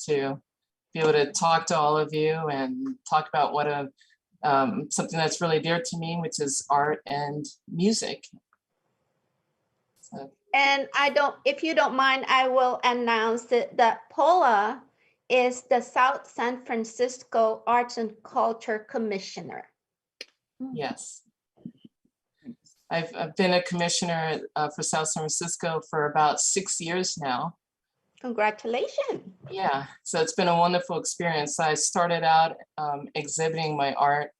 to be able to talk to all of you and talk about what something that's really dear to me, which is art and music. So. And if you don't mind, I will announce that Paula is the South San Francisco Arts and Culture Commissioner. Yes. I've been a commissioner for South San Francisco for about 6 years now. Congratulations. Yeah, so it's been a wonderful experience. I started out exhibiting my art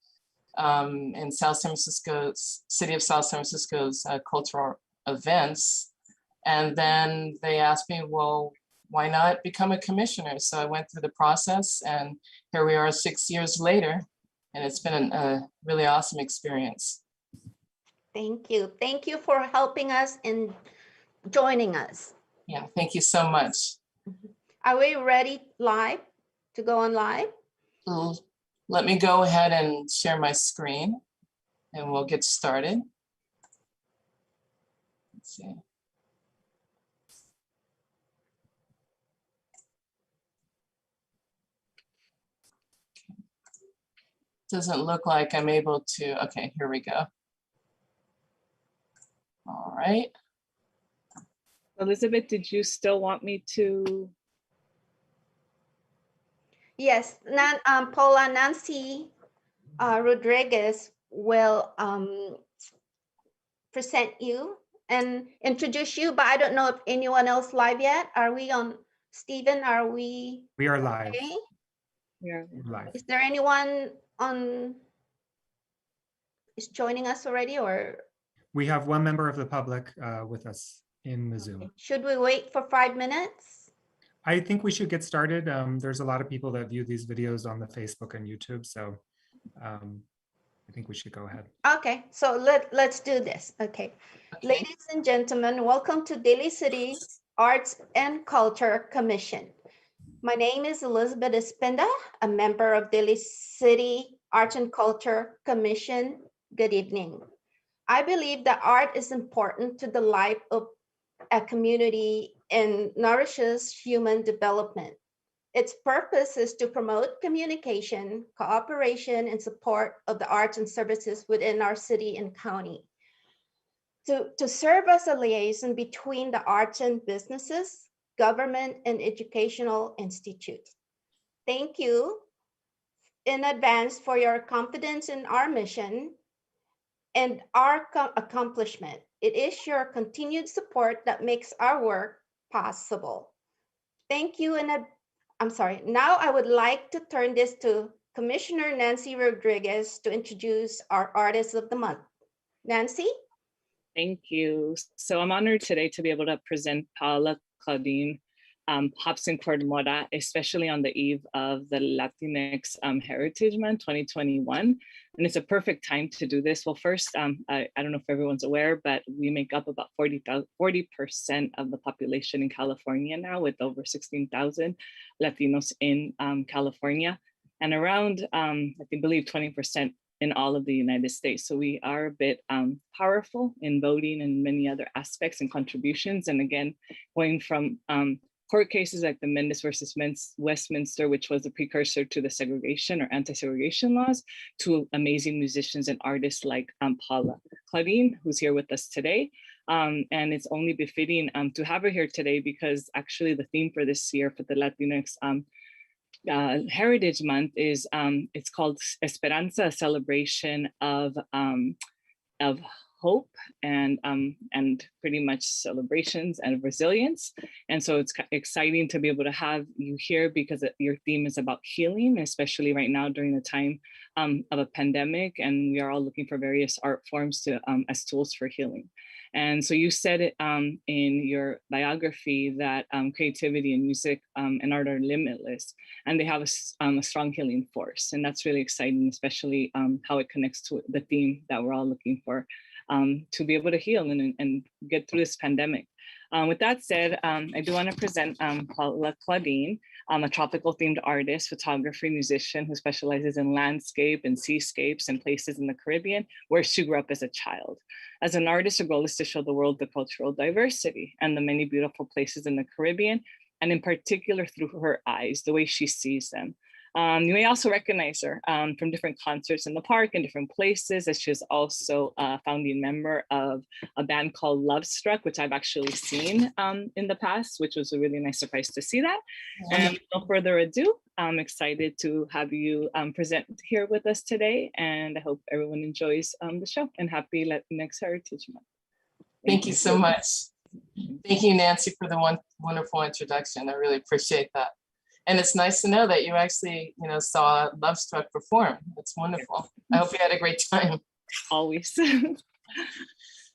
in South San Francisco's, city of South San Francisco's cultural events. And then they asked me, well, why not become a commissioner? So I went through the process and here we are 6 years later. And it's been a really awesome experience. Thank you. Thank you for helping us and joining us. Yeah, thank you so much. Are we ready to go on live? Let me go ahead and share my screen and we'll get started. Let's see. Doesn't look like I'm able to, okay, here we go. All right. Elizabeth, did you still want me to? Yes, Paula, Nancy Rodriguez will present you and introduce you, but I don't know if anyone else live yet. Are we on, Stephen, are we? We are live. Okay? Yeah. Live. Is there anyone is joining us already, or? We have one member of the public with us in the Zoom. Should we wait for 5 minutes? I think we should get started. There's a lot of people that view these videos on the Facebook and YouTube, so I think we should go ahead. Okay, so let's do this. Okay. Ladies and gentlemen, welcome to Daly City Arts and Culture Commission. My name is Elizabeth Espinda, a member of Daly City Arts and Culture Commission. Good evening. I believe that art is important to the life of a community and nourishes human development. Its purpose is to promote communication, cooperation, and support of the arts and services within our city and county. To serve as a liaison between the arts and businesses, government, and educational institutes. Thank you in advance for your confidence in our mission and our accomplishment. It is your continued support that makes our work possible. Thank you. I'm sorry. Now I would like to turn this to Commissioner Nancy Rodriguez to introduce our Artist of the Month. Nancy? Thank you. So I'm honored today to be able to present Paula, Claudine, Hobson, Coard, Mora, especially on the eve of the Latinx Heritage Month 2021. And it's a perfect time to do this. Well, first, I don't know if everyone's aware, but we make up about 40% of the population in California now, with over 16,000 Latinos in California, and around, I believe 20% in all of the United States. So we are a bit powerful in voting and many other aspects and contributions. And again, going from court cases like the Mendes versus Westminster, which was the precursor to the segregation or anti-segregation laws, to amazing musicians and artists like Paula. Claudine, who's here with us today. And it's only befitting to have her here today because actually the theme for this year for the Latinx Heritage Month is, it's called Esperanza, a celebration of hope and pretty much celebrations and resilience. And so it's exciting to be able to have you here because your theme is about healing, especially right now during the time of a pandemic. And we are all looking for various art forms to as tools for healing. And so you said it in your biography that creativity and music and art are limitless, and they have a strong healing force. And that's really exciting, especially how it connects to the theme that we're all looking for. To be able to heal and get through this pandemic. With that said, I do want to present Paula Claudine, a tropical themed artist, photographer, musician who specializes in landscape and seascapes and places in the Caribbean where she grew up as a child. As an artist, her goal is to show the world the cultural diversity and the many beautiful places in the Caribbean and in particular through her eyes, the way she sees them. You may also recognize her from different concerts in the park and different places, as she is also a founding member of a band called Love Struck, which I've actually seen in the past, which was a really nice surprise to see that. And with no further ado, I'm excited to have you present here with us today, and I hope everyone enjoys the show, and happy Latinx Heritage Month. Thank you so much. Thank you, Nancy, for the wonderful introduction. I really appreciate that. And it's nice to know that you actually, saw Love Struck perform. It's wonderful. I hope you had a great time. Always.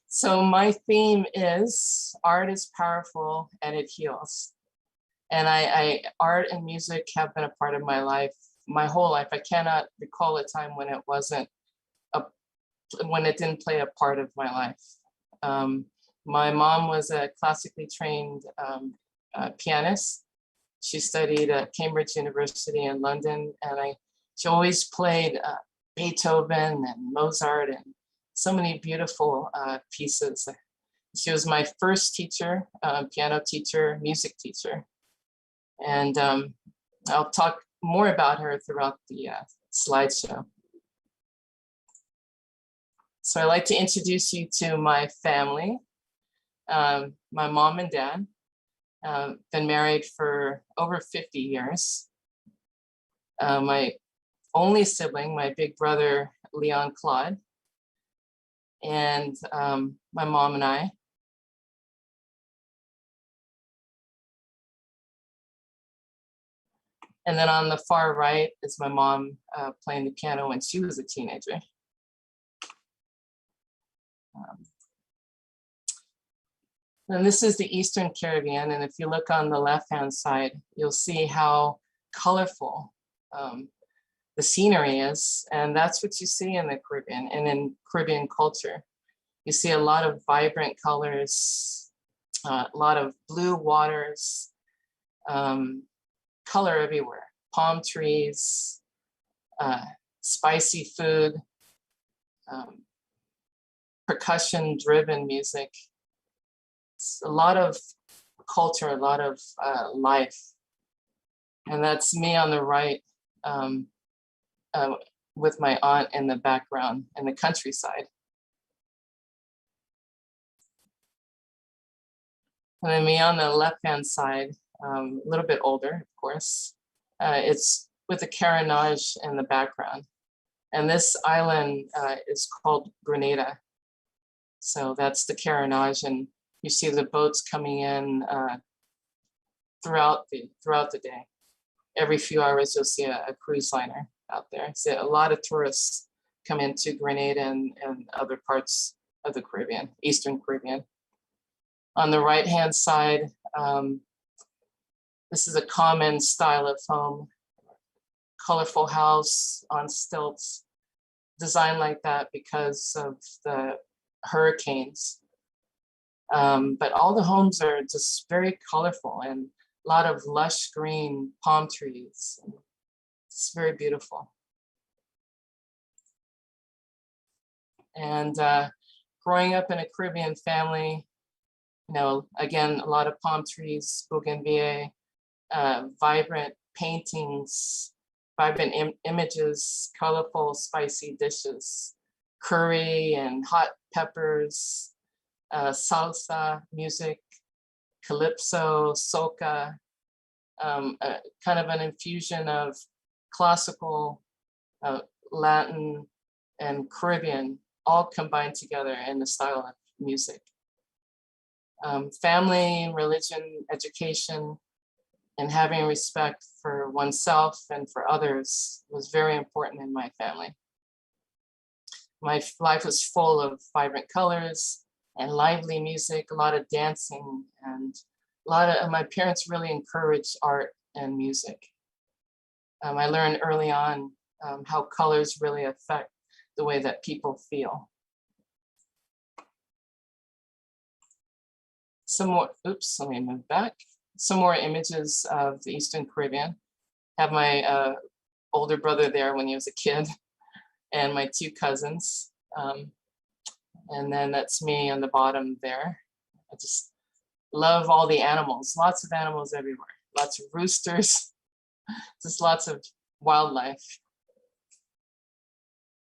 So my theme is art is powerful and it heals. And art and music have been a part of my life, my whole life. I cannot recall a time when when it didn't play a part of my life. My mom was a classically trained pianist. She studied at Cambridge University in London, and she always played Beethoven and Mozart and so many beautiful pieces. She was my first teacher, piano teacher, music teacher. And I'll talk more about her throughout the slideshow. So I'd like to introduce you to my family, my mom and dad. Been married for over 50 years. My only sibling, my big brother, Leon Claude, and my mom and I. And then on the far right is my mom playing the piano when she was a teenager. And this is the Eastern Caribbean. And if you look on the left-hand side, you'll see how colorful the scenery is. And that's what you see in the Caribbean and in Caribbean culture. You see a lot of vibrant colors, a lot of blue waters, color everywhere, palm trees, spicy food, percussion-driven music. It's a lot of culture, a lot of life. And that's me on the right with my aunt in the background in the countryside. And then me on the left-hand side, a little bit older, of course. It's with the carronage in the background. And this island is called Grenada. So that's the carronage, and you see the boats coming in throughout the day. Every few hours, you'll see a cruise liner out there. So a lot of tourists come into Grenada and other parts of the Caribbean, Eastern Caribbean. On the right-hand side, this is a common style of home, colorful house on stilts, designed like that because of the hurricanes. But all the homes are just very colorful and a lot of lush green palm trees. It's very beautiful. And growing up in a Caribbean family, again, a lot of palm trees, bougainvillea, vibrant paintings, vibrant images, colorful, spicy dishes, curry and hot peppers, salsa music, calypso, soca, kind of an infusion of classical, Latin, and Caribbean, all combined together in the style of music. Family, religion, education, and having respect for oneself and for others was very important in my family. My life was full of vibrant colors and lively music, a lot of dancing, and my parents really encouraged art and music. I learned early on how colors really affect the way that people feel. Some more, oops, let me move back. Some more images of the Eastern Caribbean. Have my older brother there when he was a kid, and my two cousins. And then that's me on the bottom there. I just love all the animals, lots of animals everywhere, lots of roosters, just lots of wildlife.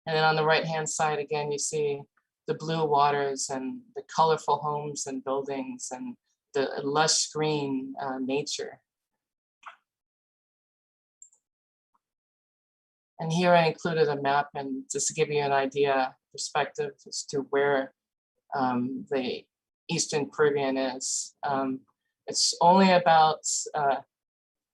And then on the right-hand side, again, you see the blue waters and the colorful homes and buildings and the lush green nature. And here I included a map, and just to give you an idea, perspective as to where the Eastern Caribbean is. It's only about,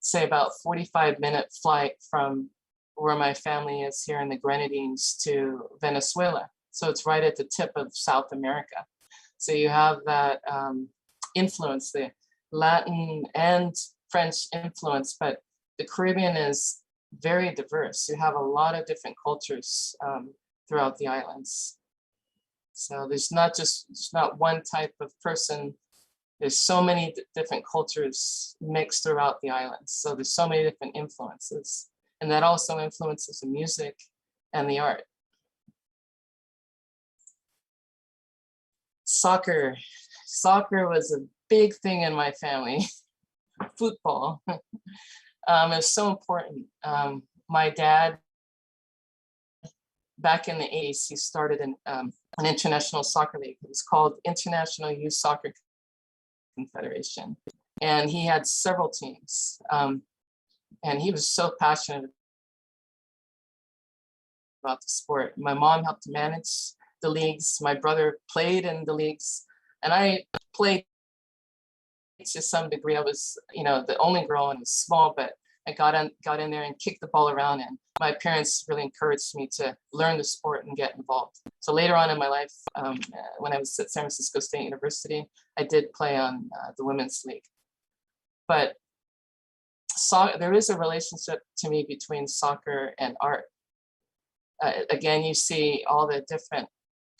say about 45-minute flight from where my family is here in the Grenadines to Venezuela. So it's right at the tip of South America. So you have that influence, the Latin and French influence, but the Caribbean is very diverse. You have a lot of different cultures throughout the islands. So there's not one type of person. There's so many different cultures mixed throughout the islands. So there's so many different influences, and that also influences the music and the art. Soccer was a big thing in my family. Football. It's so important. My dad, back in the 80s, he started an international soccer league. It was called International Youth Soccer Confederation. And he had several teams. And he was so passionate about the sport. My mom helped manage the leagues. My brother played in the leagues. And I played to some degree. I was, the only girl and was small, but I got in there and kicked the ball around, and my parents really encouraged me to learn the sport and get involved. So later on in my life, when I was at San Francisco State University, I did play on the women's league. But there is a relationship to me between soccer and art. Again, you see all the different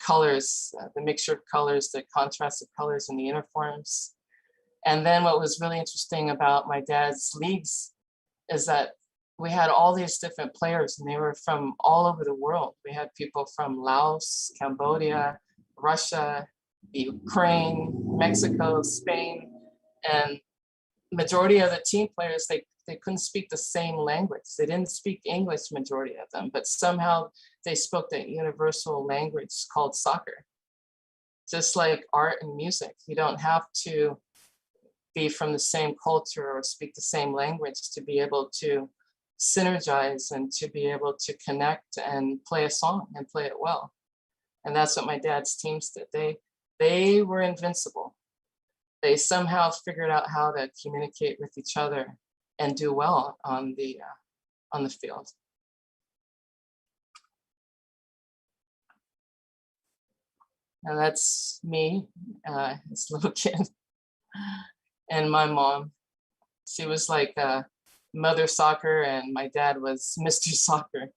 colors, the mixture of colors, the contrast of colors in the uniforms. And then what was really interesting about my dad's leagues is that we had all these different players, and they were from all over the world. We had people from Laos, Cambodia, Russia, Ukraine, Mexico, Spain, and majority of the team players, they couldn't speak the same language. They didn't speak English, majority of them, but somehow they spoke that universal language called soccer. Just like art and music, you don't have to be from the same culture or speak the same language to be able to synergize and to be able to connect and play a song and play it well. And that's what my dad's teams did. They were invincible. They somehow figured out how to communicate with each other and do well on the field. And that's me, this little kid. And my mom, she was like Mother Soccer, and my dad was Mr. Soccer.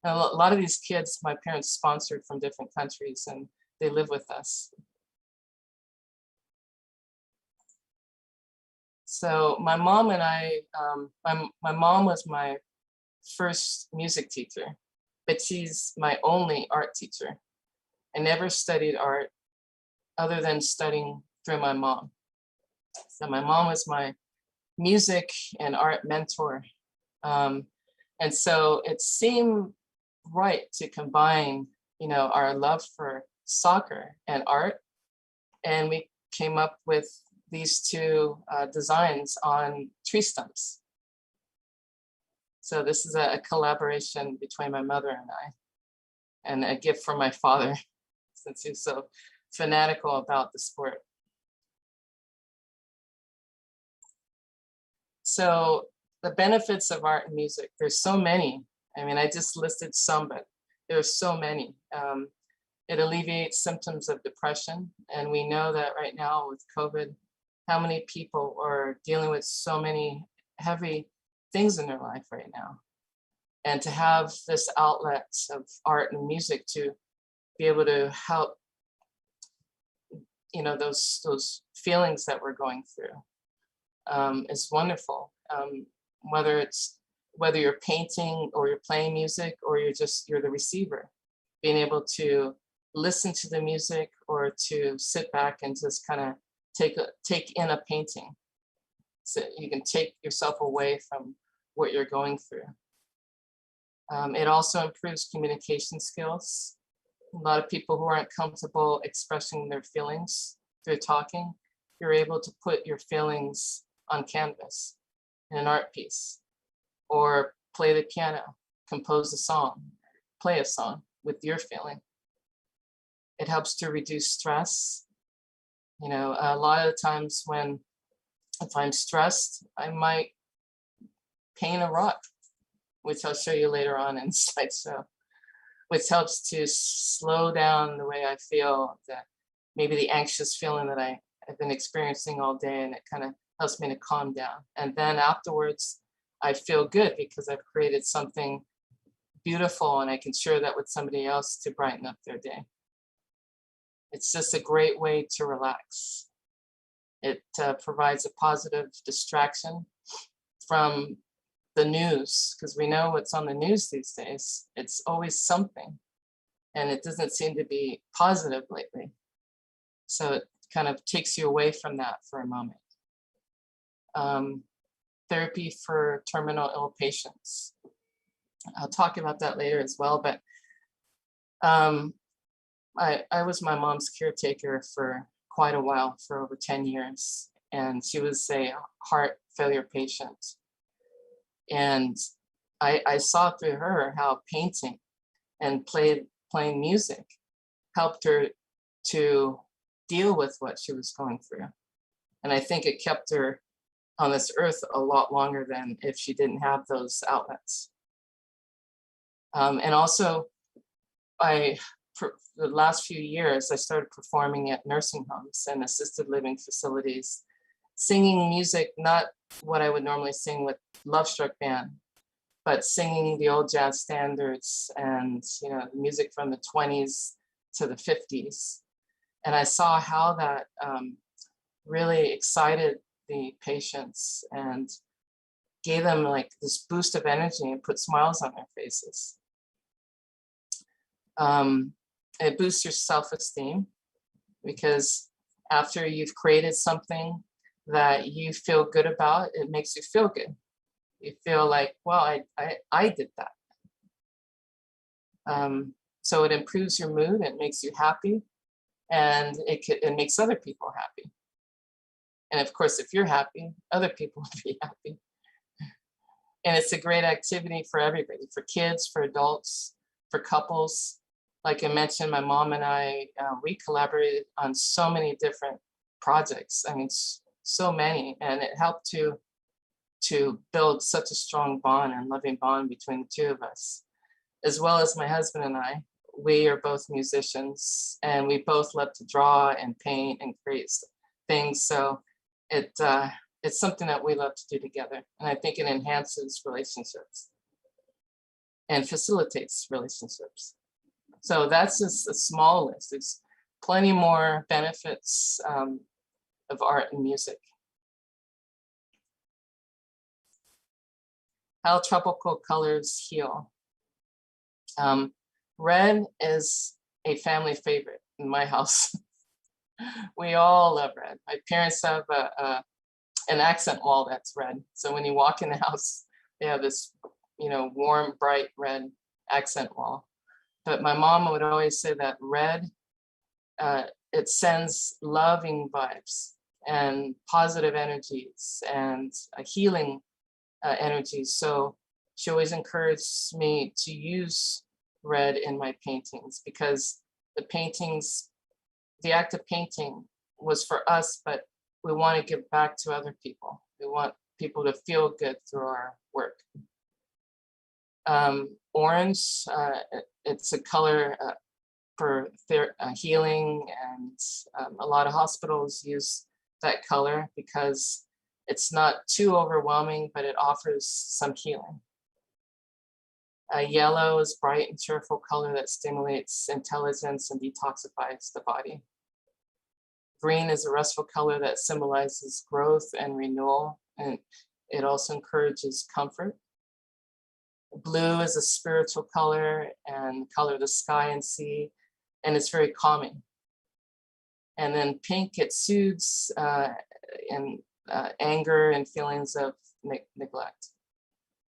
And a lot of these kids, my parents sponsored from different countries, and they live with us. So my mom and I, my mom was my first music teacher, but she's my only art teacher. I never studied art other than studying through my mom. So my mom was my music and art mentor. And so it seemed right to combine, our love for soccer and art. And we came up with these two designs on tree stumps. So this is a collaboration between my mother and I, and a gift from my father, since he's so fanatical about the sport. So the benefits of art and music, there's so many. I mean, I just listed some, but there's so many. It alleviates symptoms of depression. And we know that right now with COVID, how many people are dealing with so many heavy things in their life right now. And to have this outlet of art and music to be able to help, those feelings that we're going through. Is wonderful. Whether you're painting or you're playing music or you're the receiver, being able to listen to the music or to sit back and just kind of take in a painting. So you can take yourself away from what you're going through. It also improves communication skills. A lot of people who aren't comfortable expressing their feelings through talking, you're able to put your feelings on canvas in an art piece, or play the piano, compose a song, play a song with your feeling. It helps to reduce stress. You know, a lot of the times if I'm stressed, I might paint a rock, which I'll show you later on in the slideshow, which helps to slow down the way I feel, that maybe the anxious feeling that I've been experiencing all day, and it kind of helps me to calm down. And then afterwards, I feel good because I've created something beautiful, and I can share that with somebody else to brighten up their day. It's just a great way to relax. It provides a positive distraction from the news, because we know what's on the news these days. It's always something, and it doesn't seem to be positive lately. So it kind of takes you away from that for a moment. Therapy for terminal ill patients. I'll talk about that later as well, but I was my mom's caretaker for quite a while, for over 10 years, and she was a heart failure patient. And I saw through her how painting and playing music helped her to deal with what she was going through. And I think it kept her on this earth a lot longer than if she didn't have those outlets. And also, for the last few years, I started performing at nursing homes and assisted living facilities, singing music, not what I would normally sing with Love Struck Band, but singing the old jazz standards and, you know, music from the 20s to the 50s. And I saw how that really excited the patients and gave them like this boost of energy and put smiles on their faces. It boosts your self-esteem, because after you've created something that you feel good about, it makes you feel good. You feel like, well, I did that. So it improves your mood, it makes you happy, and it makes other people happy. And of course, if you're happy, other people will be happy. And it's a great activity for everybody, for kids, for adults, for couples. Like I mentioned, my mom and I, we collaborated on so many different projects. I mean, so many, and it helped to build such a strong bond and loving bond between the two of us, as well as my husband and I. We are both musicians, and we both love to draw and paint and create things. So it's something that we love to do together, and I think it enhances relationships and facilitates relationships. So that's just a small list. There's plenty more benefits of art and music. How tropical colors heal. Red is a family favorite in my house. We all love red. My parents have an accent wall that's red. So when you walk in the house, they have this, you know, warm, bright red accent wall. But my mom would always say that red, it sends loving vibes and positive energies and a healing energies. So she always encouraged me to use red in my paintings, because the act of painting was for us, but we want to give back to other people. We want people to feel good through our work. Orange, it's a color for healing, and a lot of hospitals use that color because it's not too overwhelming, but it offers some healing. Yellow is bright and cheerful color that stimulates intelligence and detoxifies the body. Green is a restful color that symbolizes growth and renewal, and it also encourages comfort. Blue is a spiritual color and color of the sky and sea, and it's very calming. And then pink, it soothes and anger and feelings of neglect.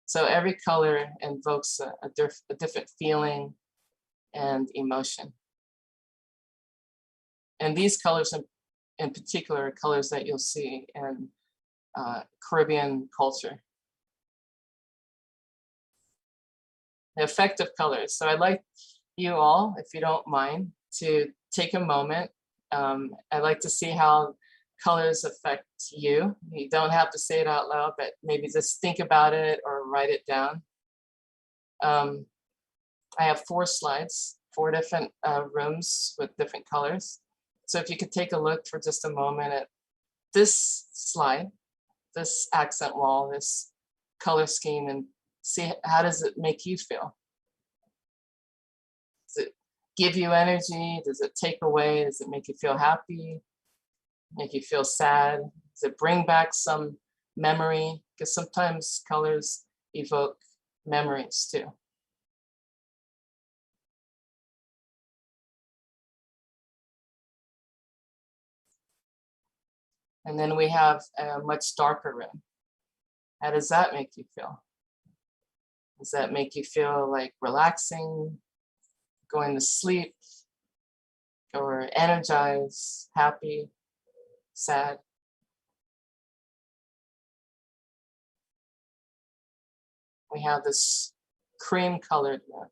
So every color invokes a different feeling and emotion. And these colors in particular are colors that you'll see in Caribbean culture. The effect of colors. So I'd like you all, if you don't mind, to take a moment. I'd like to see how colors affect you. You don't have to say it out loud, but maybe just think about it or write it down. I have 4 slides, 4 different rooms with different colors. So if you could take a look for just a moment at this slide, this accent wall, this color scheme, and see how does it make you feel? Does it give you energy? Does it take away? Does it make you feel happy? Make you feel sad? Does it bring back some memory? Because sometimes colors evoke memories too. And then we have a much darker room. How does that make you feel? Does that make you feel like relaxing, going to sleep, or energized, happy, sad? We have this cream colored room,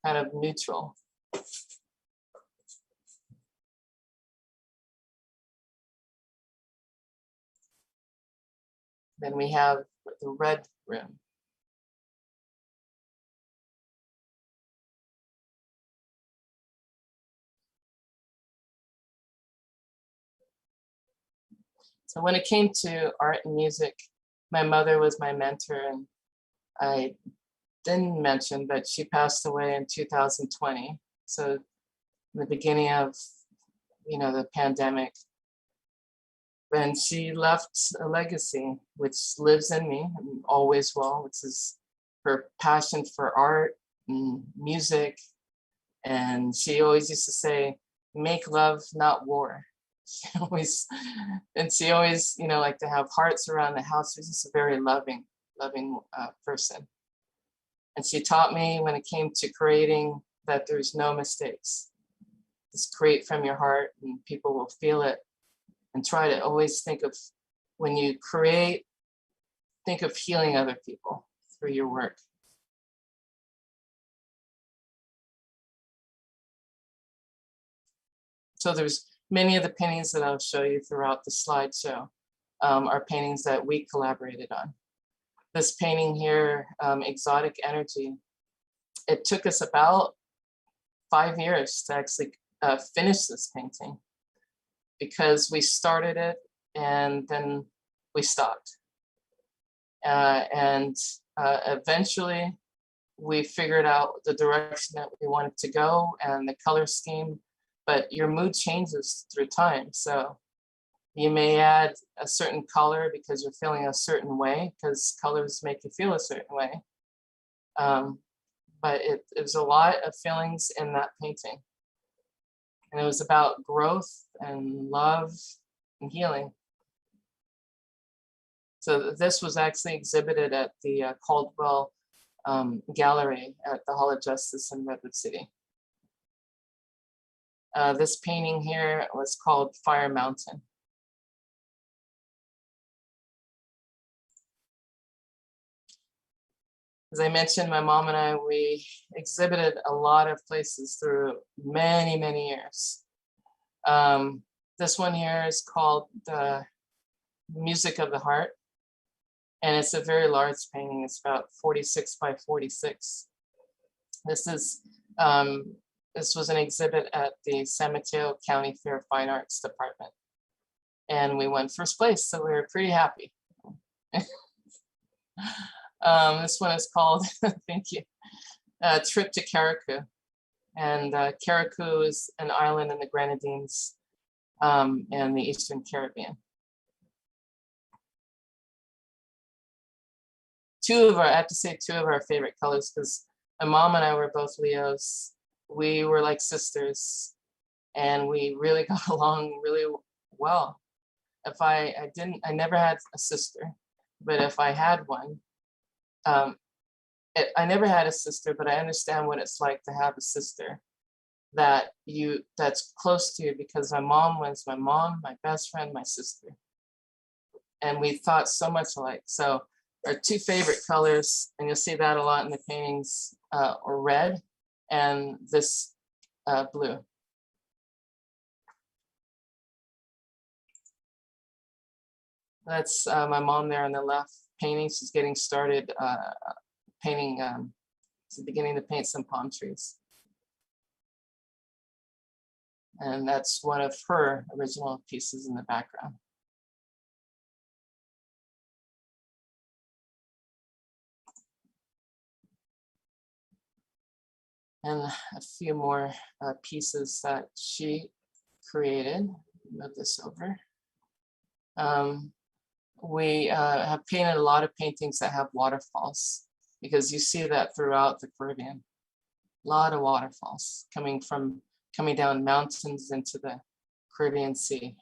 kind of neutral. Then we have the red room. So when it came to art and music, my mother was my mentor, and I didn't mention, but she passed away in 2020. So in the beginning of, the pandemic. And she left a legacy, which lives in me and always will, which is her passion for art and music. And she always used to say, make love, not war. She always liked to have hearts around the house. She's just a very loving person. And she taught me when it came to creating that there's no mistakes. Just create from your heart and people will feel it. And try to always think of, when you create, think of healing other people through your work. So there's many of the paintings that I'll show you throughout the slideshow are paintings that we collaborated on. This painting here, Exotic Energy, it took us about 5 years to actually finish this painting, because we started it and then we stopped. Eventually we figured out the direction that we wanted to go and the color scheme, but your mood changes through time. So you may add a certain color because you're feeling a certain way, because colors make you feel a certain way. But it was a lot of feelings in that painting. And it was about growth and love and healing. So this was actually exhibited at the Caldwell Gallery at the Hall of Justice in Redwood City. This painting here was called Fire Mountain. As I mentioned, my mom and I, we exhibited a lot of places through many, many years. This one here is called The Music of the Heart. And it's a very large painting. It's about 46 by 46. This was an exhibit at the San Mateo County Fair Fine Arts Department. And we won first place, so we were pretty happy. This one is called, thank you, Trip to Carriacou. And Carriacou is an island in the Grenadines in the Eastern Caribbean. I have to say 2 of our favorite colors, because my mom and I were both Leos. We were like sisters. and we really got along really well. If I never had a sister, but if I had one, I never had a sister, but I understand what it's like to have a sister that's close to you, because my mom was my mom, my best friend, my sister. And we thought so much alike. So our two favorite colors, and you'll see that a lot in the paintings, are red and this blue. That's my mom there on the left painting. She's getting started painting, she's beginning to paint some palm trees. And that's one of her original pieces in the background. And a few more pieces that she created. Move this over. We have painted a lot of paintings that have waterfalls, because you see that throughout the Caribbean. A lot of waterfalls coming down mountains into the Caribbean Sea.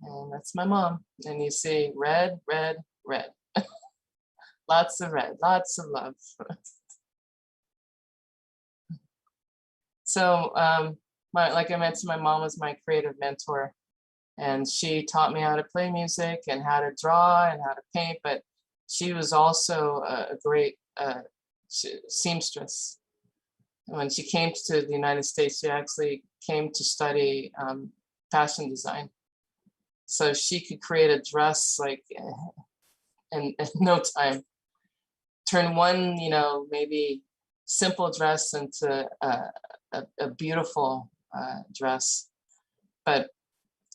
And that's my mom. And you see red, red, red. Lots of red, lots of love. So like I mentioned, my mom was my creative mentor, and she taught me how to play music and how to draw and how to paint, but she was also a great seamstress. When she came to the United States, she actually came to study fashion design. So she could create a dress like in no time. Turn one, maybe simple dress into a beautiful dress. But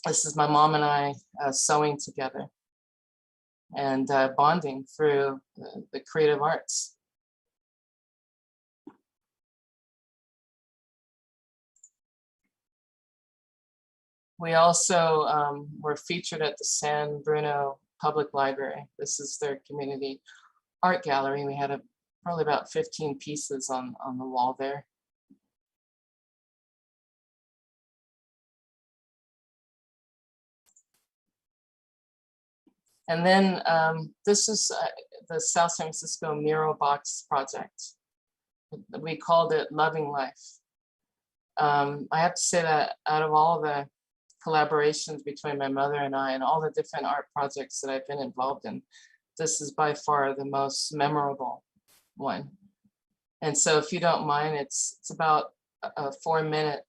this is my mom and I sewing together and bonding through the creative arts. We also were featured at the San Bruno Public Library. This is their community art gallery. We had probably about 15 pieces on the wall there. And then this is the South San Francisco Mural Box project. We called it Loving Life. I have to say that out of all the collaborations between my mother and I and all the different art projects that I've been involved in, this is by far the most memorable one. And so if you don't mind, it's about a 4-minute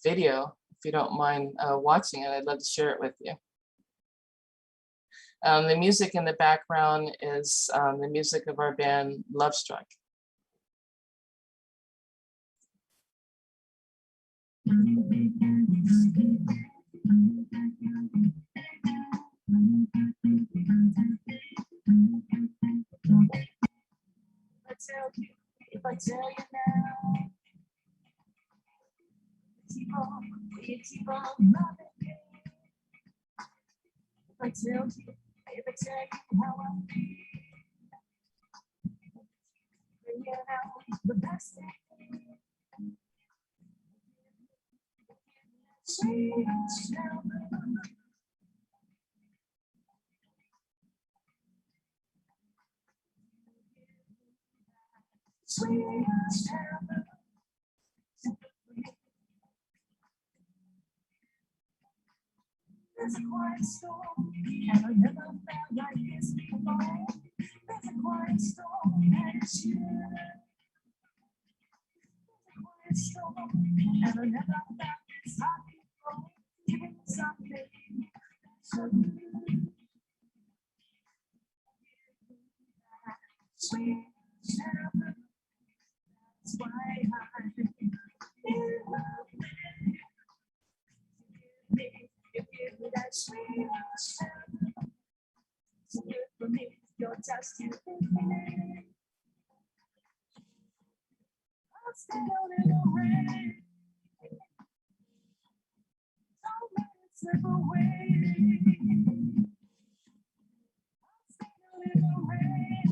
video. If you don't mind watching it, I'd love to share it with you. The music in the background is the music of our band Love Struck. If I tell you now, keep on loving me. If I tell you how I feel, bring it out the best in me. Sweet shelter. Sweet shelter. There's a quiet storm, and I never felt like this before. There's a quiet storm, and it's you. There's a quiet storm, and I never felt this hot before. Give me something so good. Sweet shelter. That's why I'm in love with you. You give me that sweet shelter. So good for me, your touch to me. I'll stay out in the rain. Don't let it slip away. I'll stay out in the rain.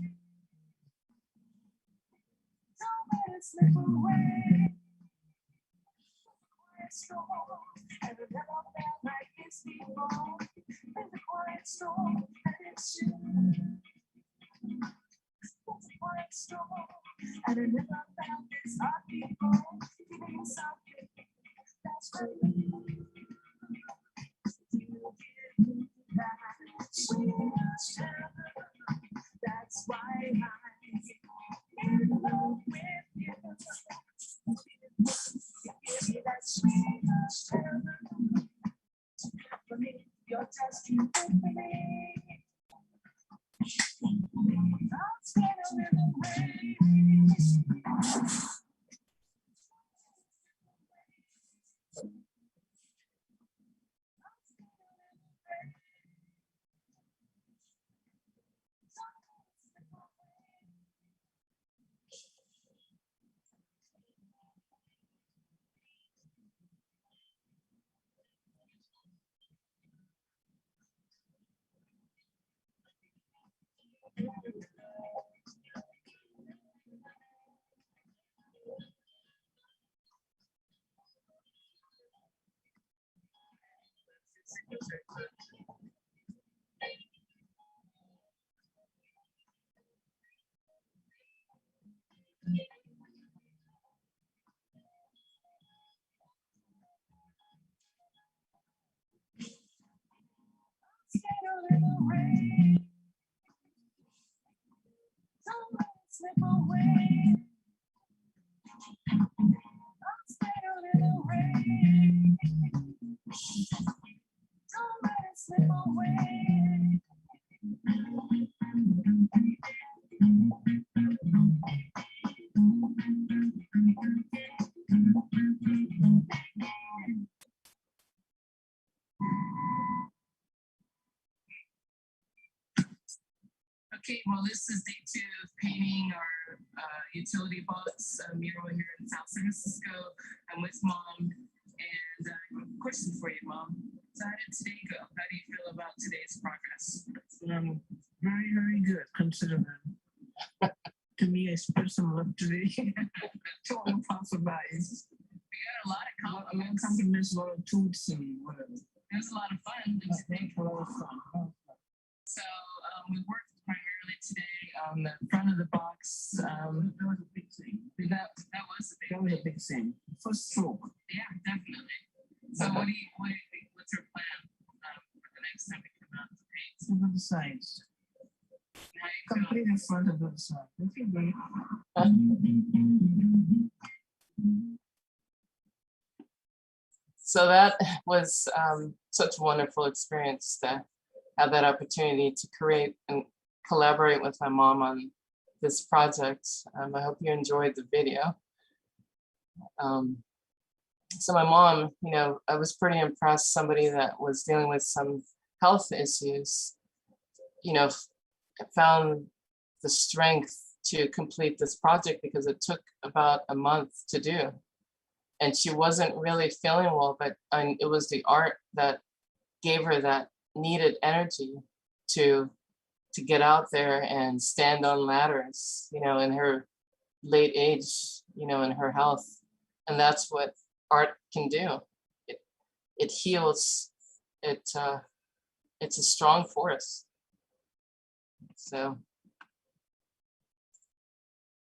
Okay, well, this is day 2 of painting our utility box mural here in South San Francisco. I'm with Mom, and I have a question for you, Mom. So how did today go? How do you feel about today's progress? Very, very good, considering. To me, I spent some luck today. To all the passerbys. We got a lot of compliments. Compliments, a lot of toots and whatever. It was a lot of fun, didn't you think? A lot of fun. So we worked primarily today on the front of the box. That was a big thing. That was a big That was a big thing. First stroke. Yeah, definitely. So what do you think? What's your plan for the next time we come out to paint? Some of the sides. How you Complete in front of the side. I feel great. So that was such a wonderful experience to have that opportunity to create and collaborate with my mom on this project. I hope you enjoyed the video. So my mom, you know, I was pretty impressed, somebody that was dealing with some health issues, you know, found the strength to complete this project because it took about a month to do. And she wasn't really feeling well, but it was the art that gave her that needed energy to get out there and stand on ladders, you know, in her late age, you know, in her health. And that's what art can do. It heals. It's a strong force. So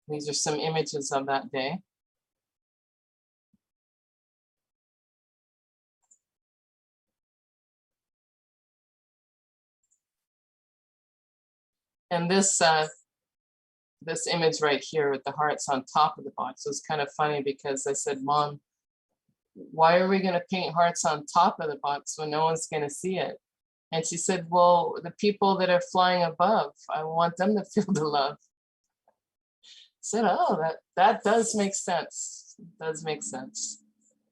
these are some images of that day. And this image right here with the hearts on top of the box was kind of funny because I said, Mom, why are we going to paint hearts on top of the box when no one's going to see it? And she said, well, the people that are flying above, I want them to feel the love. I said, oh, that does make sense. It does make sense.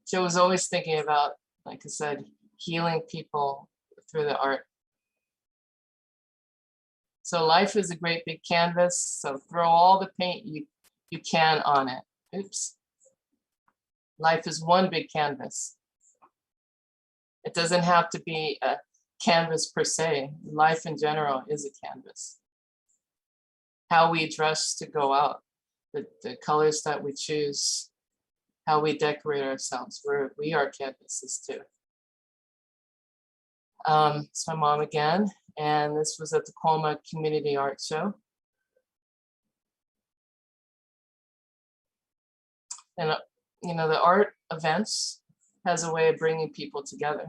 She was always thinking about, like I said, healing people through the art. So life is a great big canvas. So throw all the paint you can on it. Oops. Life is one big canvas. It doesn't have to be a canvas per se. Life in general is a canvas. How we dress to go out, the colors that we choose, how we decorate ourselves. We are canvases too. It's my mom again, and this was at the Colma Community Art Show. And you know, the art events has a way of bringing people together.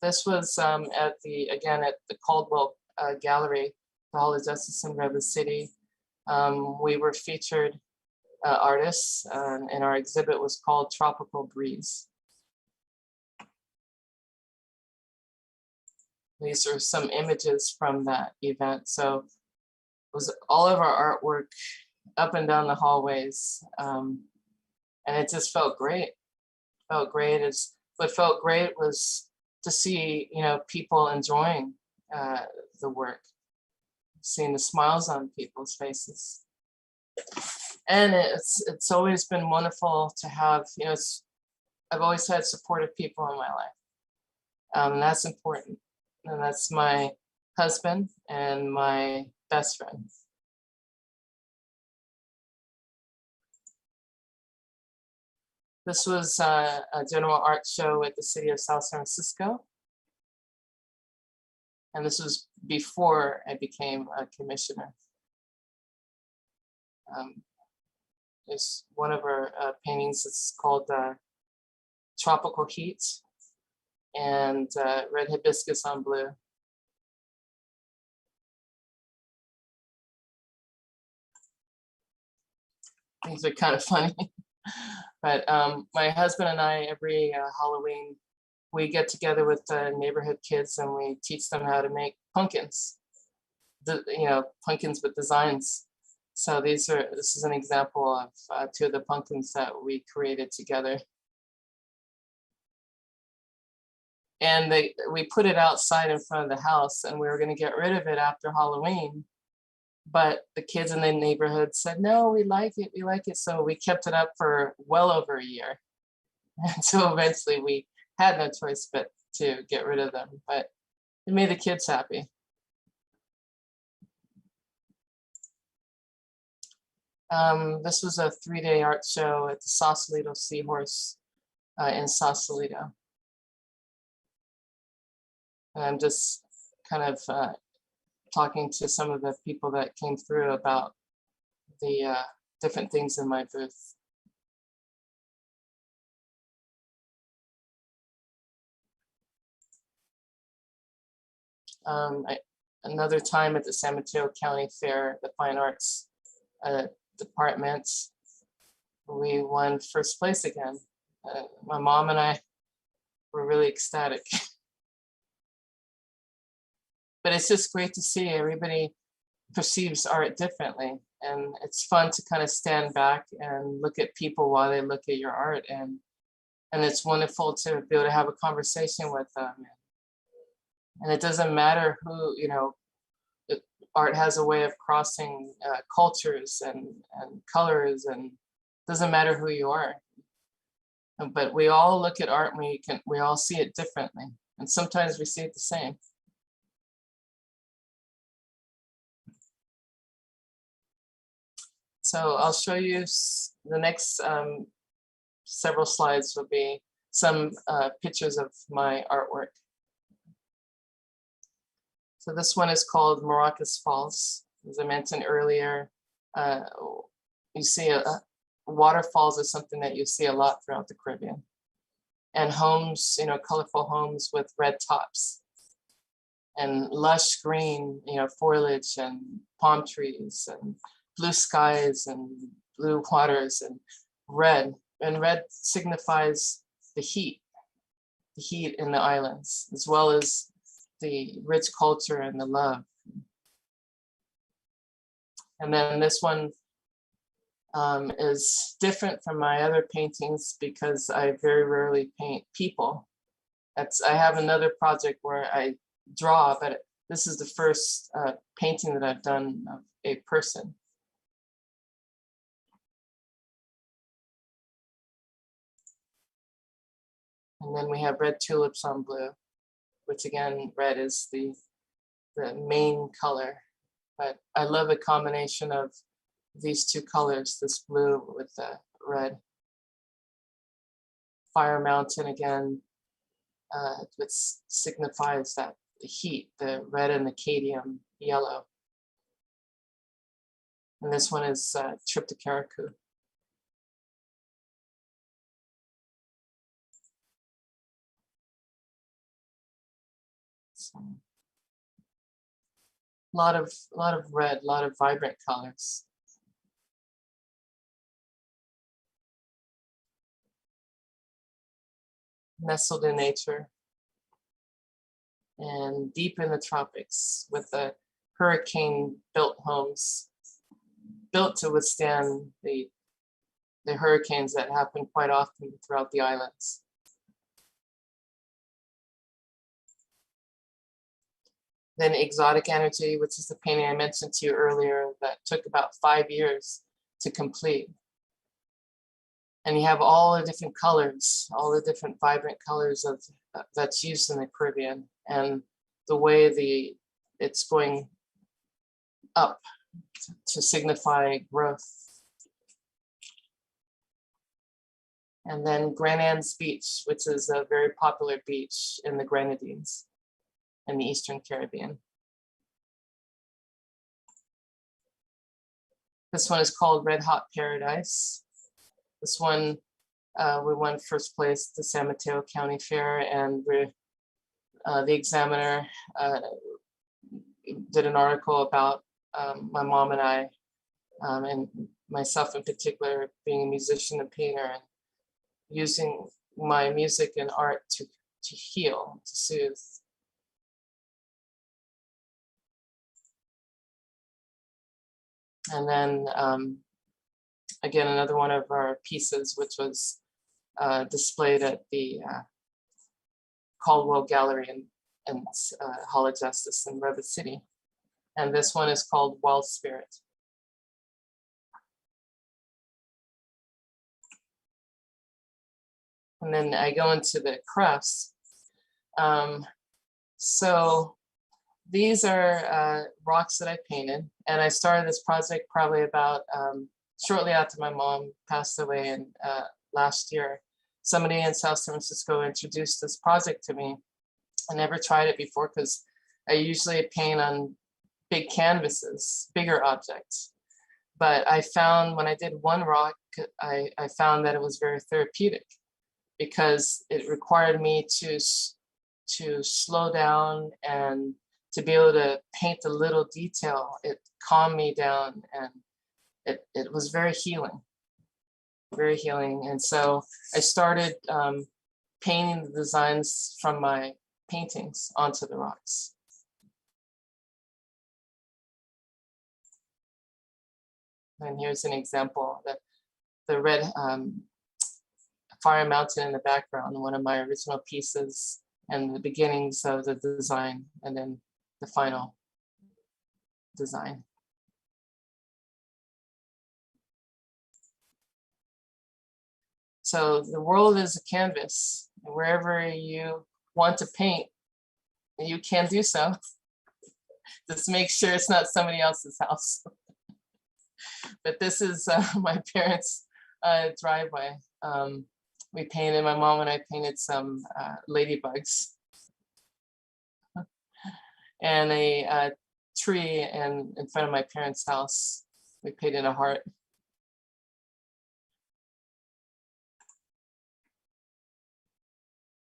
This was at the Caldwell Gallery, the Hall of Justice in Redwood City. We were featured artists, and our exhibit was called Tropical Breeze. These are some images from that event. So it was all of our artwork up and down the hallways, and it just felt great. Felt great. What felt great was to see, you know, people enjoying the work, seeing the smiles on people's faces. And it's always been wonderful to have, you know, I've always had supportive people in my life. And that's important. And that's my husband and my best friend. This was a general art show at the city of South San Francisco. And this was before I became a commissioner. There's one of our paintings. It's called Tropical Heat, and red hibiscus on blue. These are kind of funny. But my husband and I, every Halloween, we get together with the neighborhood kids and we teach them how to make pumpkins. You know, pumpkins with designs. So this is an example of two of the pumpkins that we created together. And we put it outside in front of the house, and we were going to get rid of it after Halloween. But the kids in the neighborhood said, no, we like it, we like it. So we kept it up for well over a year. And so eventually we had no choice but to get rid of them. But it made the kids happy. This was a 3-day art show at the Sausalito Seahorse in Sausalito. And I'm just kind of talking to some of the people that came through about the different things in my booth. Another time at the San Mateo County Fair, the Fine Arts department, we won first place again. My mom and I were really ecstatic. But it's just great to see everybody perceives art differently. And it's fun to kind of stand back and look at people while they look at your art. And it's wonderful to be able to have a conversation with them. And it doesn't matter who, you know, art has a way of crossing cultures and colors, and it doesn't matter who you are. But we all look at art and we all see it differently. And sometimes we see it the same. So I'll show you the next several slides will be some pictures of my artwork. So this one is called Maracas Falls. As I mentioned earlier, you see waterfalls is something that you see a lot throughout the Caribbean. And homes, you know, colorful homes with red tops and lush green, you know, foliage and palm trees and blue skies and blue waters and red. And red signifies the heat in the islands, as well as the rich culture and the love. And then this one is different from my other paintings because I very rarely paint people. I have another project where I draw, but this is the first painting that I've done of a person. And then we have red tulips on blue, which again, red is the the main color, but I love a combination of these two colors, this blue with the red. Fire Mountain again, which signifies that the heat, the red and the cadmium yellow. And this one is Trip to Karaku. So, a lot of red, a lot of vibrant colors. Nestled in nature and deep in the tropics with the hurricane-built homes built to withstand the hurricanes that happen quite often throughout the islands. Then Exotic Energy, which is the painting I mentioned to you earlier that took about 5 years to complete. And you have all the different colors, all the different vibrant colors of that's used in the Caribbean, and the way it's going up to signify growth. And then Grand Anne's Beach, which is a very popular beach in the Grenadines in the Eastern Caribbean. This one is called Red Hot Paradise. This one, we won first place at the San Mateo County Fair, and the Examiner did an article about my mom and I, and myself in particular, being a musician and painter, and using my music and art to heal, to soothe. And then again, another one of our pieces, which was displayed at the Caldwell Gallery in Hall of Justice in Redwood City. And this one is called Wild Spirit. And then I go into the crafts. So these are rocks that I painted, and I started this project probably about shortly after my mom passed away in last year. Somebody in South San Francisco introduced this project to me. I never tried it before because I usually paint on big canvases, bigger objects. But I found when I did one rock, I found that it was very therapeutic because it required me to slow down and to be able to paint a little detail. It calmed me down, and it was very healing, very healing. And so I started painting the designs from my paintings onto the rocks. And here's an example, the red Fire Mountain in the background, one of my original pieces, and the beginnings of the design, and then the final design. So the world is a canvas. Wherever you want to paint, you can do so. Just make sure it's not somebody else's house. But this is my parents' driveway. We painted, my mom and I painted some ladybugs and a tree in front of my parents' house. We painted a heart.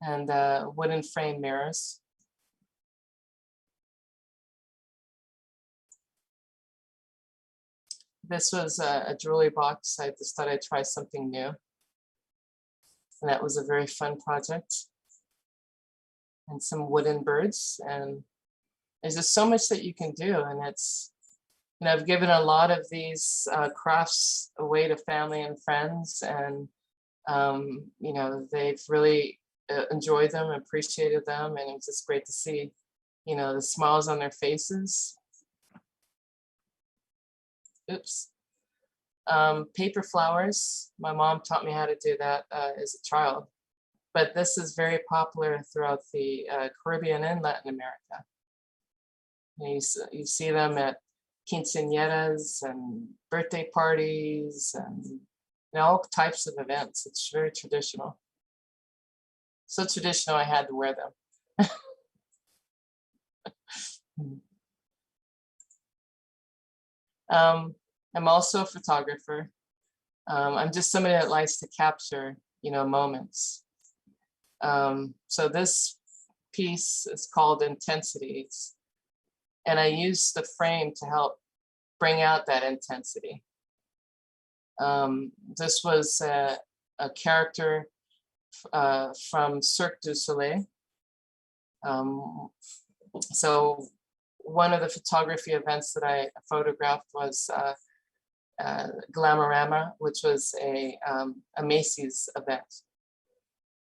And wooden frame mirrors. This was a jewelry box. I just thought I'd try something new. And that was a very fun project. And some wooden birds. And there's just so much that you can do. And it's, you know, I've given a lot of these crafts away to family and friends. And, you know, they've really enjoyed them, appreciated them. And it's just great to see, you know, the smiles on their faces. Oops. Paper flowers. My mom taught me how to do that as a child, but this is very popular throughout the Caribbean and Latin America. You see them at quinceañeras and birthday parties and all types of events. It's very traditional. So traditional, I had to wear them. I'm also a photographer. I'm just somebody that likes to capture, moments. So this piece is called Intensities, and I use the frame to help bring out that intensity. This was a character from Cirque du Soleil. So one of the photography events that I photographed was Glamorama, which was a Macy's event.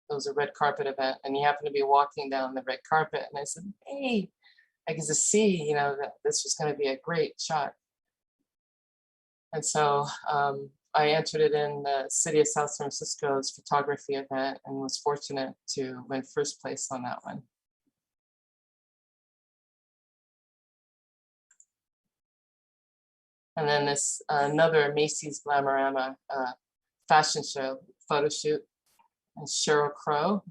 It was a red carpet event, and you happen to be walking down the red carpet, and I said, hey, I could just see, that this was going to be a great shot. And so I entered it in the city of South San Francisco's photography event and was fortunate to win first place on that one. And then this another Macy's Glamorama fashion show photo shoot, and Sheryl Crow.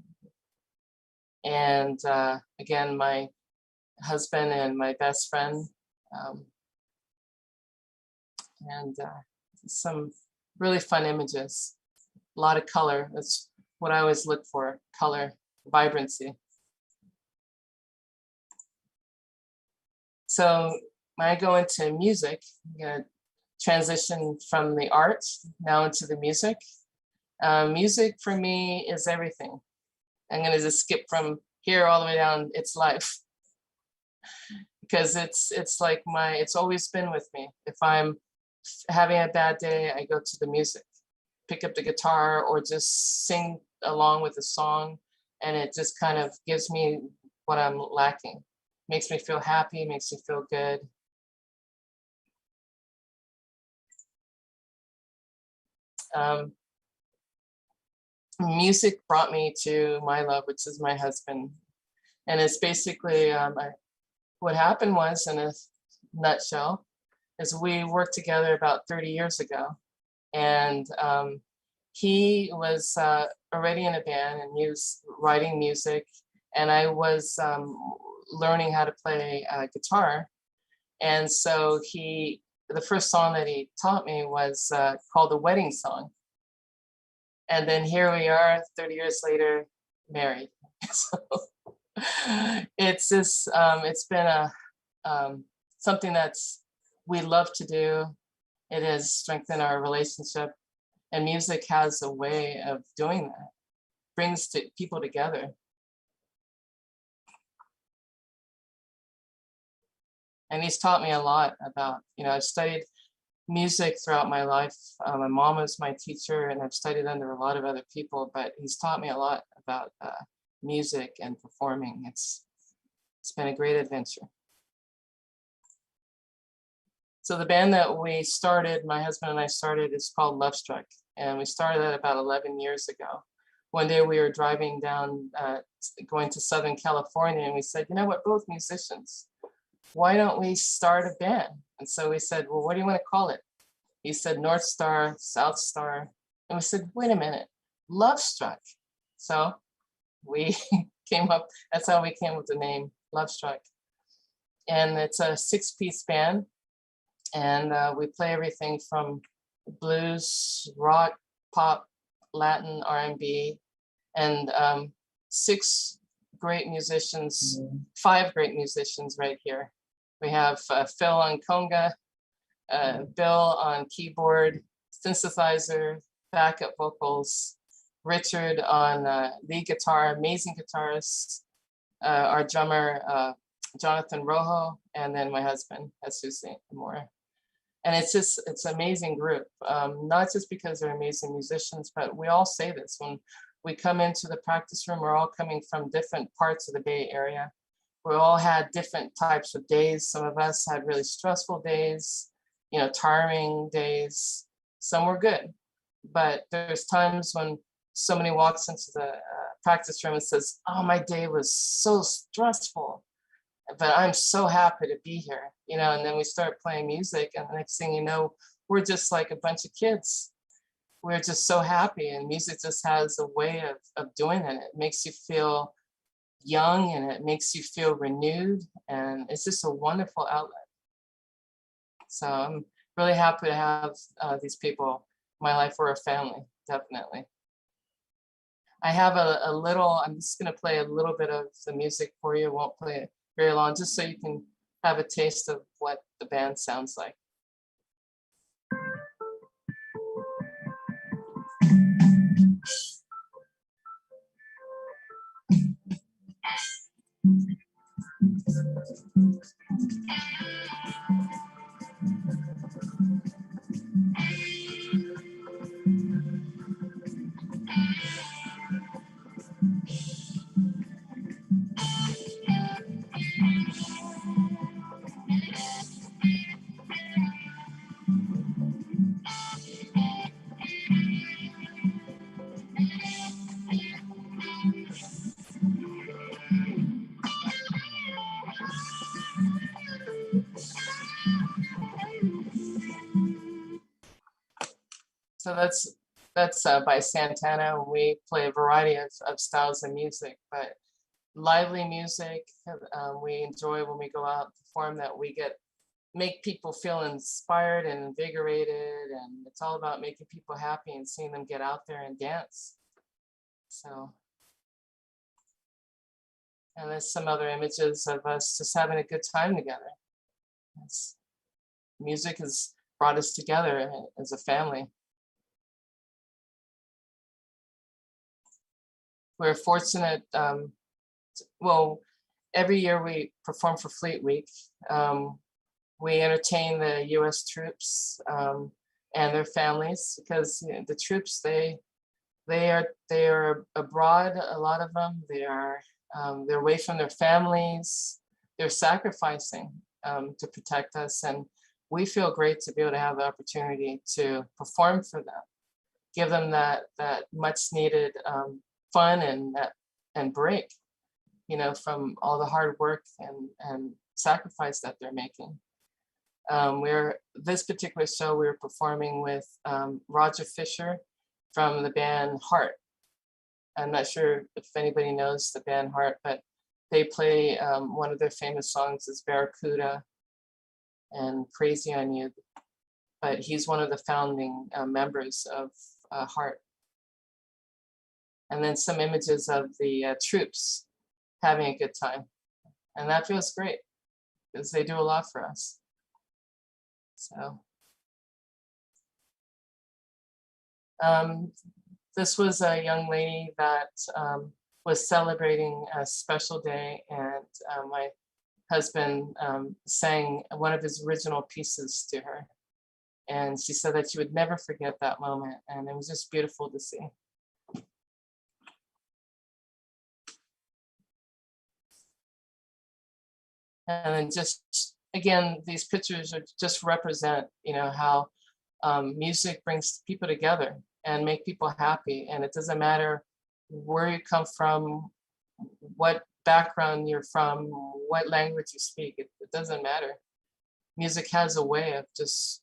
And again, my husband and my best friend. And some really fun images, a lot of color. That's what I always look for, color, vibrancy. So when I go into music, I'm gonna transition from the art now into the music. Music for me is everything. I'm gonna just skip from here all the way down, it's life. Because it's like it's always been with me. If I'm having a bad day, I go to the music, pick up the guitar or just sing along with the song. And it just kind of gives me what I'm lacking. Makes me feel happy, makes me feel good. Music brought me to my love, which is my husband. And it's basically, what happened was, in a nutshell, is we worked together about 30 years ago. And he was already in a band and he was writing music. And I was learning how to play guitar. And so the first song that he taught me was called The Wedding Song. And then here we are 30 years later, married. So it's just, it's been something we love to do. It has strengthened our relationship, and music has a way of doing that. Brings people together. And he's taught me a lot about, I've studied music throughout my life. My mom was my teacher, and I've studied under a lot of other people, but he's taught me a lot about music and performing. It's been a great adventure. So the band that we started, my husband and I started, is called Love Struck, and we started that about 11 years ago. One day we were driving down, going to Southern California, and we said, we're both musicians. Why don't we start a band? And so we said, well, what do you want to call it? He said, North Star, South Star. And we said, wait a minute, Love Struck. So we came up, that's how we came with the name Love Struck. And it's a 6-piece band. And we play everything from blues, rock, pop, Latin, R&B, and 6 great musicians, 5 great musicians right here. We have Phil on conga, Bill on keyboard, synthesizer, backup vocals, Richard on lead guitar, amazing guitarist, our drummer, Jonathan Rojo, and then my husband, Jesus Mora. And it's an amazing group, not just because they're amazing musicians, but we all say this when we come into the practice room. We're all coming from different parts of the Bay Area. We all had different types of days. Some of us had really stressful days, tiring days. Some were good, but there's times when somebody walks into the practice room and says, oh, my day was so stressful. but I'm so happy to be here, you know, and then we start playing music, and the next thing you know, we're just like a bunch of kids. We're just so happy, and music just has a way of doing it. It makes you feel young, and it makes you feel renewed, and it's just a wonderful outlet. So I'm really happy to have these people in my life. We're a family, definitely. I have a little, I'm just gonna play a little bit of the music for you. Won't play it very long, just so you can have a taste of what the band sounds like. So that's by Santana. We play a variety of styles of music, but lively music we enjoy when we go out and perform, that we make people feel inspired and invigorated, and it's all about making people happy and seeing them get out there and dance. So, and there's some other images of us just having a good time together. Music has brought us together as a family. We're fortunate, well, every year we perform for Fleet Week. We entertain the US troops and their families, because you know, the troops, they are abroad, a lot of them. They're away from their families. They're sacrificing to protect us, and we feel great to be able to have the opportunity to perform for them, give them that much needed fun and break, you know, from all the hard work and sacrifice that they're making. This particular show, we're performing with Roger Fisher from the band Heart. I'm not sure if anybody knows the band Heart, but they play one of their famous songs is Barracuda and Crazy on You. But he's one of the founding members of Heart. And then some images of the troops having a good time. And that feels great because they do a lot for us. So this was a young lady that was celebrating a special day, and my husband sang one of his original pieces to her. And she said that she would never forget that moment, and it was just beautiful to see. And then just, again, these pictures are just represent, you know, how music brings people together and make people happy. And it doesn't matter where you come from, what background you're from, what language you speak, it doesn't matter. Music has a way of just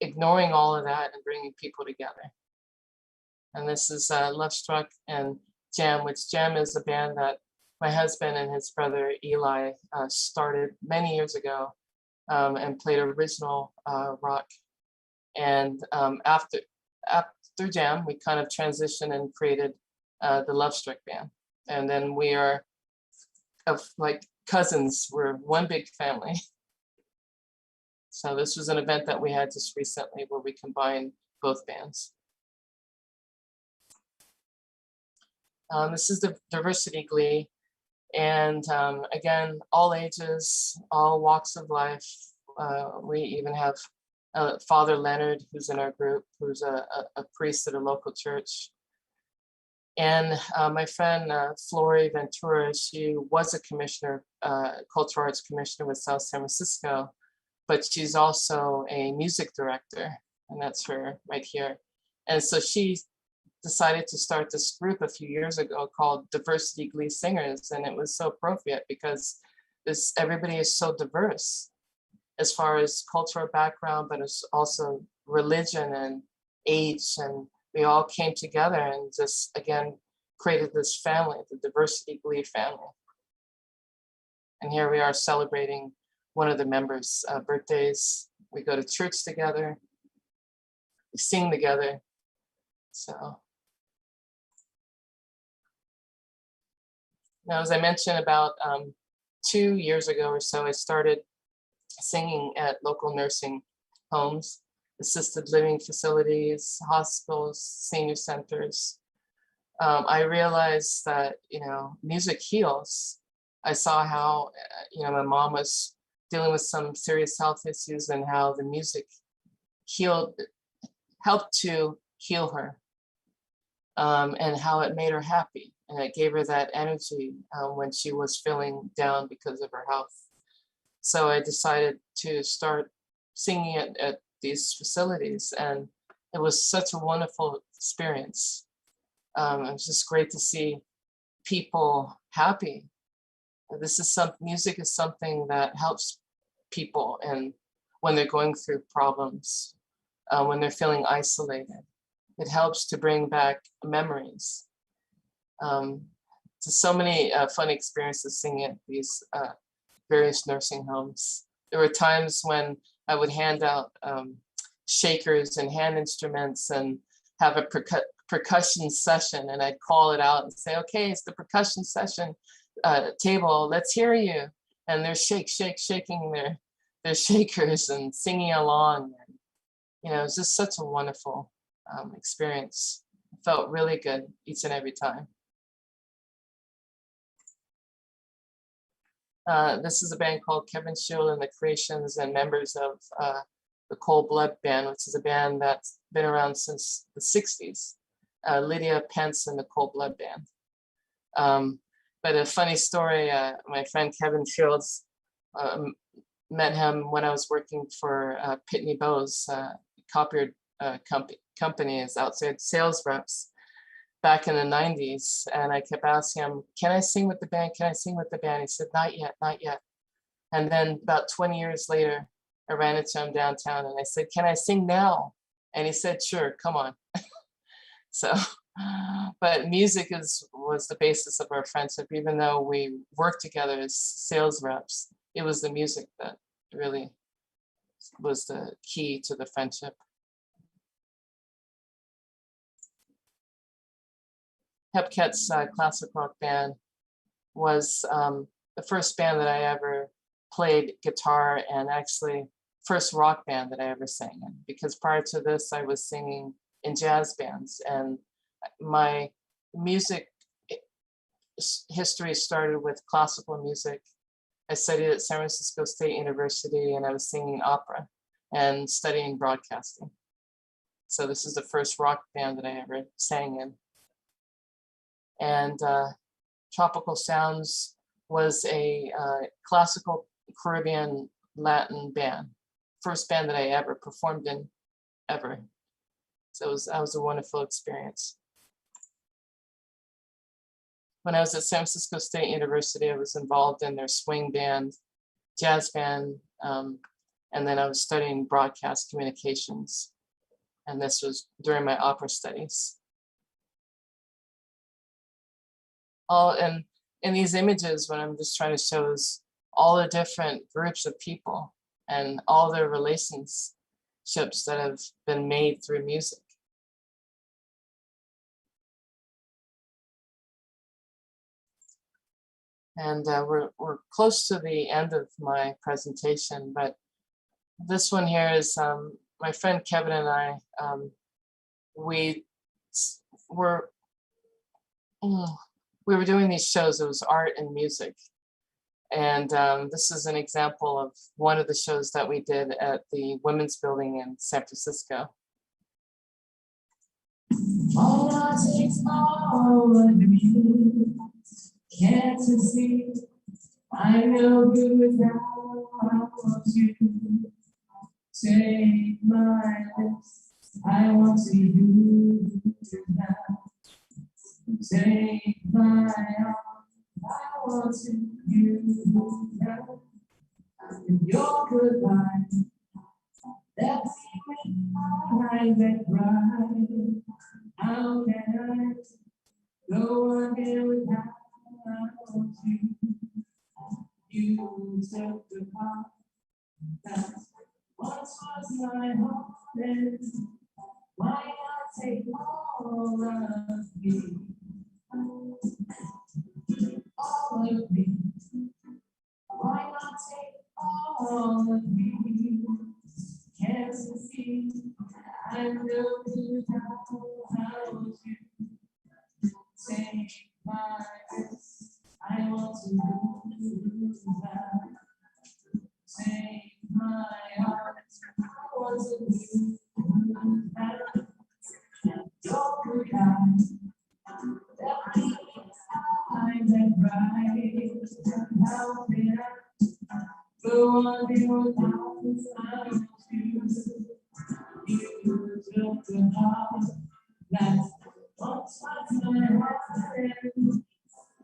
ignoring all of that and bringing people together. And this is Love Struck and Jam, which Jam is a band that my husband and his brother Eli started many years ago and played original rock. And after Jam, we kind of transitioned and created the Love Struck band. And then we are like cousins. We're one big family. So this was an event that we had just recently where we combined both bands. This is the Diversity Glee. And again, all ages, all walks of life. We even have Father Leonard, who's in our group, who's a priest at a local church. And my friend Flory Ventura, she was a commissioner, cultural arts commissioner with South San Francisco, but she's also a music director, and that's her right here. And so she decided to start this group a few years ago called Diversity Glee Singers, and it was so appropriate because everybody is so diverse as far as cultural background, but it's also religion and age. And we all came together and just, again, created this family, the Diversity Glee family. And here we are celebrating one of the members' birthdays. We go to church together, we sing together. So now, as I mentioned, about 2 years ago or so, I started singing at local nursing homes, assisted living facilities, hospitals, senior centers. I realized that, music heals. I saw how, my mom was dealing with some serious health issues and how the music helped to heal her, and how it made her happy. And it gave her that energy when she was feeling down because of her health. So I decided to start singing at these facilities, and it was such a wonderful experience. It was just great to see people happy. Music is something that helps people, and when they're going through problems, when they're feeling isolated, it helps to bring back memories. So many fun experiences singing at these various nursing homes. There were times when I would hand out shakers and hand instruments and have a percussion session, and I'd call it out and say, okay, it's the percussion session table, let's hear you. And they're shaking their shakers and singing along. And, it was just such a wonderful experience. It felt really good each and every time. This is a band called Kevin Shield and the Creations, and members of the Cold Blood Band, which is a band that's been around since the 60s. Lydia Pence and the Cold Blood Band. But a funny story, my friend Kevin Shields, met him when I was working for Pitney Bowes, copier company as outside sales reps back in the 90s. And I kept asking him, can I sing with the band? Can I sing with the band? He said, not yet, not yet. And then about 20 years later, I ran into him downtown and I said, can I sing now? And he said, sure, come on. So, but music was the basis of our friendship. Even though we worked together as sales reps, it was the music that really was the key to the friendship. Pepkett's classic rock band was the first band that I ever played guitar, and actually first rock band that I ever sang in, because prior to this I was singing in jazz bands, and my music history started with classical music. I studied at San Francisco State University, and I was singing opera and studying broadcasting. So this is the first rock band that I ever sang in. And Tropical Sounds was a classical Caribbean Latin band, first band that I ever performed in, ever. So that was a wonderful experience. When I was at San Francisco State University, I was involved in their swing band, jazz band, and then I was studying broadcast communications. And this was during my opera studies. And in these images, what I'm just trying to show is all the different groups of people and all their relationships that have been made through music. And we're close to the end of my presentation, but this one here is my friend Kevin and I, we were doing these shows. It was art and music. And this is an example of one of the shows that we did at the Women's Building in San Francisco. All I takes all of you, can't you see? I know good without you. Take my lips, I want to you tonight. Take my arm, I want to you. you now. And your goodbye, that seeming eyes that cry. How can I go again without you? You took the part that once was my heart, and why not take all of me? All of me. Why not take all of me? Can't you see? I know you how to take my hands. I want to lose that. Take my heart. I want to lose that. Your good eyes, that means eyes and bright. How can I go on without you? You took the heart that once was my heart.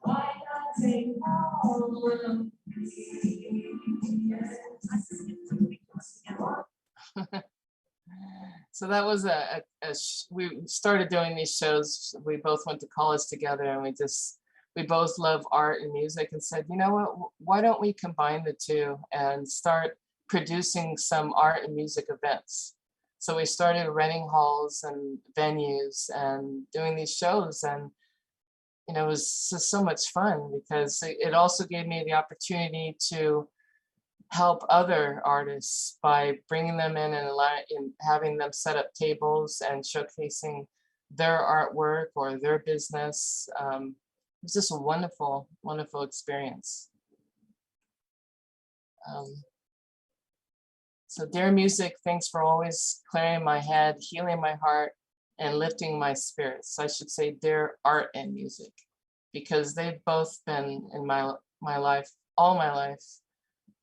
Why not take all of me? So that was we started doing these shows. We both went to college together, and we both love art and music, and said, you know what, why don't we combine the two and start producing some art and music events? So we started renting halls and venues and doing these shows, and it was just so much fun because it also gave me the opportunity to help other artists by bringing them in and having them set up tables and showcasing their artwork or their business. It was just a wonderful, wonderful experience. So dear music, thanks for always clearing my head, healing my heart, and lifting my spirits. I should say dear art and music, because they've both been in my life, all my life.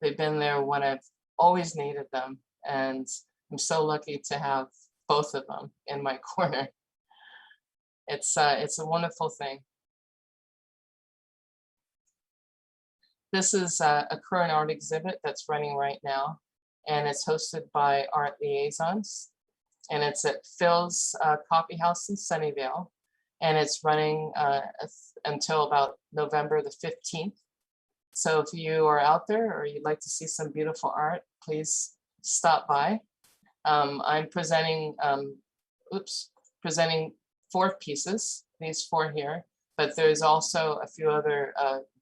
They've been there when I've always needed them, and I'm so lucky to have both of them in my corner. It's a wonderful thing. This is a current art exhibit that's running right now, and it's hosted by Art Liaisons, and it's at Phil's Coffee House in Sunnyvale, and it's running until about November the 15th. So if you are out there or you'd like to see some beautiful art, please stop by. I'm presenting, presenting 4 pieces, these 4 here, but there's also a few other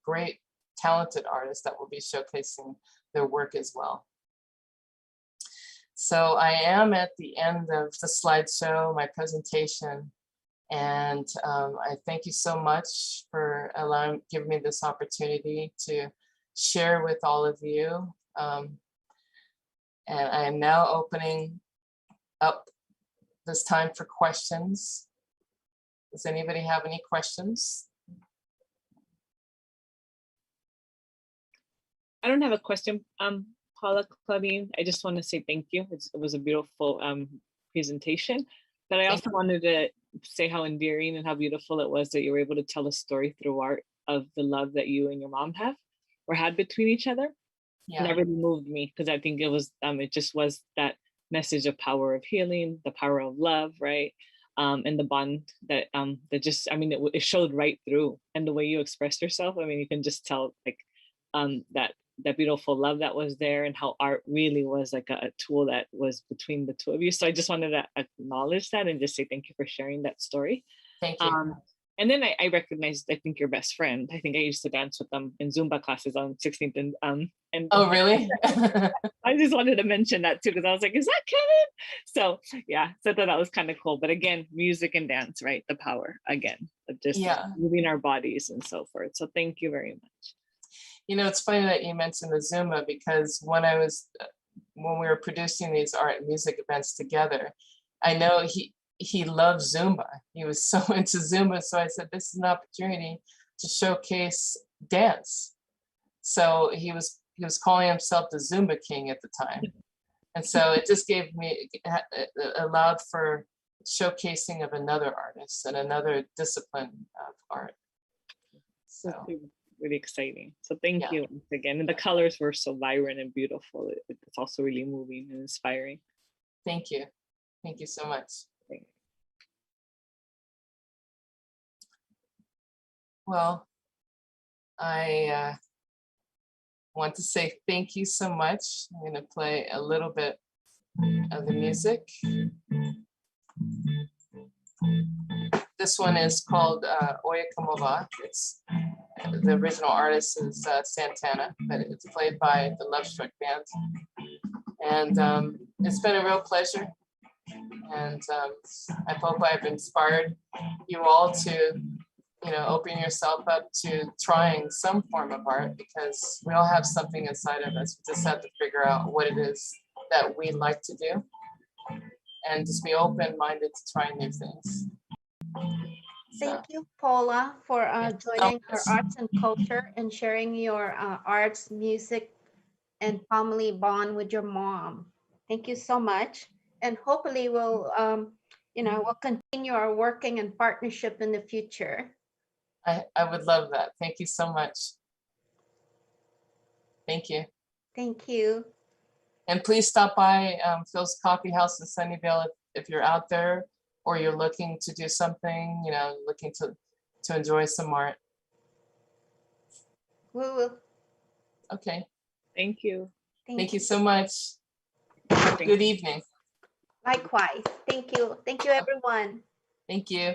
great talented artists that will be showcasing their work as well. So I am at the end of the slideshow, my presentation, and I thank you so much for giving me this opportunity to share with all of you. And I am now opening up this time for questions. Does anybody have any questions? I don't have a question, Paula, Claudine. I just want to say thank you. It was a beautiful presentation, but I also wanted to say how endearing and how beautiful it was that you were able to tell a story through art of the love that you and your mom have or had between each other. Yeah. And that really moved me, because I think it just was that message of power of healing, the power of love, right? And the bond that just, it showed right through. And the way you expressed yourself, you can just tell like that beautiful love that was there, and how art really was like a tool that was between the two of you. So I just wanted to acknowledge that and just say thank you for sharing that story. Thank you. And then I recognized, I think, your best friend. I think I used to dance with them in Zumba classes on 16th and oh, really? I just wanted to mention that too, because I was like, is that Kevin? So yeah, so I thought that was kind of cool. But again, music and dance, right? The power again of just moving our bodies and so forth. So thank you very much. It's funny that you mentioned the Zumba, because when we were producing these art and music events together, I know he loved Zumba. He was so into Zumba. So I said, this is an opportunity to showcase dance. So he was calling himself the Zumba King at the time. And so it just allowed for showcasing of another artist and another discipline of art. So really exciting. So thank Yeah. you once again. And the colors were so vibrant and beautiful. It's also really moving and inspiring. Thank you. Thank you so much. Well, I want to say thank you so much. I'm going to play a little bit of the music. This one is called Oyakomova. It's the original artist is Santana, but it's played by the Love Struck Band. And it's been a real pleasure. And I hope I've inspired you all to, open yourself up to trying some form of art, because we all have something inside of us. We just have to figure out what it is that we like to do, and just be open-minded to trying new things. Thank you, Paula, for joining our arts and culture and sharing your arts, music, and family bond with your mom. Thank you so much. And hopefully we'll continue our working and partnership in the future. I would love that. Thank you so much. Thank you. Thank you. And please stop by Phil's Coffee House in Sunnyvale if you're out there, or you're looking to do something, looking to enjoy some art. We will. Okay. Thank you. Thank you so much. Thank Good evening. Likewise. Thank you. Thank you, everyone. Thank you.